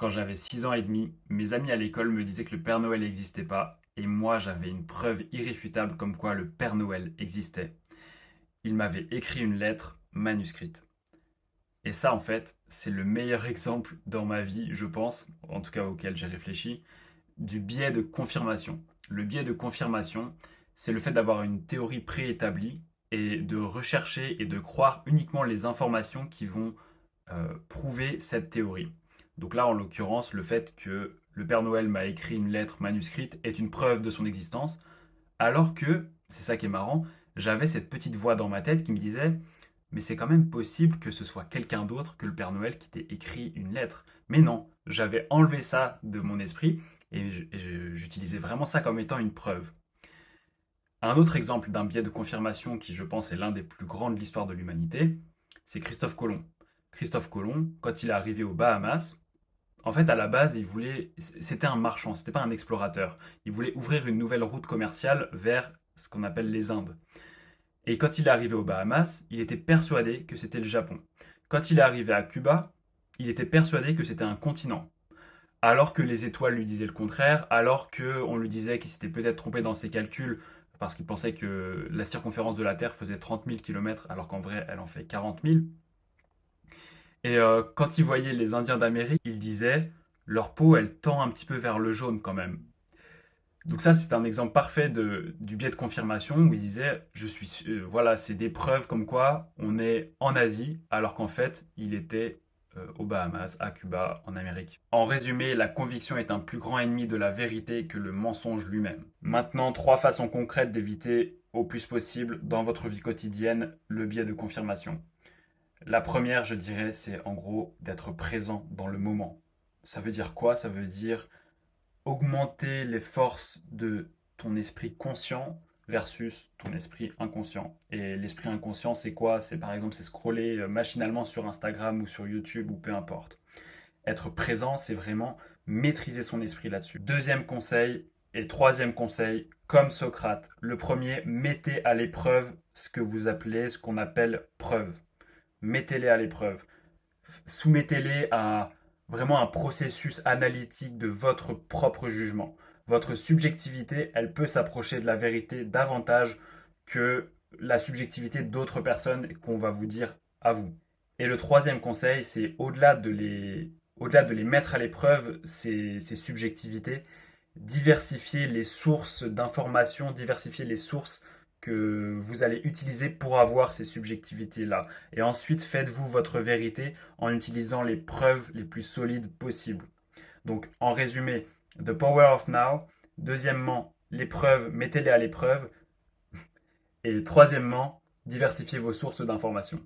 Quand j'avais 6 ans et demi, mes amis à l'école me disaient que le Père Noël n'existait pas, et moi j'avais une preuve irréfutable comme quoi le Père Noël existait. Il m'avait écrit une lettre manuscrite. Et ça, en fait, c'est le meilleur exemple dans ma vie, je pense, en tout cas auquel j'ai réfléchi, du biais de confirmation. Le biais de confirmation, c'est le fait d'avoir une théorie préétablie et de rechercher et de croire uniquement les informations qui vont prouver cette théorie. Donc là, en l'occurrence, le fait que le Père Noël m'a écrit une lettre manuscrite est une preuve de son existence, alors que, c'est ça qui est marrant, j'avais cette petite voix dans ma tête qui me disait mais c'est quand même possible que ce soit quelqu'un d'autre que le Père Noël qui t'ait écrit une lettre. Mais non, j'avais enlevé ça de mon esprit et j'utilisais vraiment ça comme étant une preuve. Un autre exemple d'un biais de confirmation qui, je pense, est l'un des plus grands de l'histoire de l'humanité, c'est Christophe Colomb. Christophe Colomb, quand il est arrivé aux Bahamas, en fait, à la base, c'était un marchand, c'était pas un explorateur. Il voulait ouvrir une nouvelle route commerciale vers ce qu'on appelle les Indes. Et quand il est arrivé aux Bahamas, il était persuadé que c'était le Japon. Quand il est arrivé à Cuba, il était persuadé que c'était un continent. Alors que les étoiles lui disaient le contraire, alors qu'on lui disait qu'il s'était peut-être trompé dans ses calculs parce qu'il pensait que la circonférence de la Terre faisait 30 000 km alors qu'en vrai elle en fait 40 000. Et quand il voyait les Indiens d'Amérique, il disait leur peau elle tend un petit peu vers le jaune quand même. Donc ça, c'est un exemple parfait du biais de confirmation où il disait, voilà, c'est des preuves comme quoi on est en Asie, alors qu'en fait, il était aux Bahamas, à Cuba, en Amérique. En résumé, la conviction est un plus grand ennemi de la vérité que le mensonge lui-même. Maintenant, 3 façons concrètes d'éviter au plus possible dans votre vie quotidienne le biais de confirmation. La première, je dirais, c'est en gros d'être présent dans le moment. Ça veut dire quoi? Ça veut dire augmenter les forces de ton esprit conscient versus ton esprit inconscient. Et l'esprit inconscient, c'est quoi? C'est par exemple, c'est scroller machinalement sur Instagram ou sur YouTube ou peu importe. Être présent, c'est vraiment maîtriser son esprit là-dessus. Deuxième conseil et troisième conseil, comme Socrate. Le premier, mettez à l'épreuve ce que vous appelez, ce qu'on appelle preuve. Mettez-les à l'épreuve. Soumettez-les à vraiment un processus analytique de votre propre jugement. Votre subjectivité, elle peut s'approcher de la vérité davantage que la subjectivité d'autres personnes qu'on va vous dire à vous. Et le troisième conseil, c'est au-delà de les mettre à l'épreuve, ces subjectivités, diversifier les sources d'informations, diversifier les sources que vous allez utiliser pour avoir ces subjectivités-là. Et ensuite, faites-vous votre vérité en utilisant les preuves les plus solides possibles. Donc, en résumé, The Power of Now. Deuxièmement, les preuves, mettez-les à l'épreuve. Et troisièmement, diversifiez vos sources d'informations.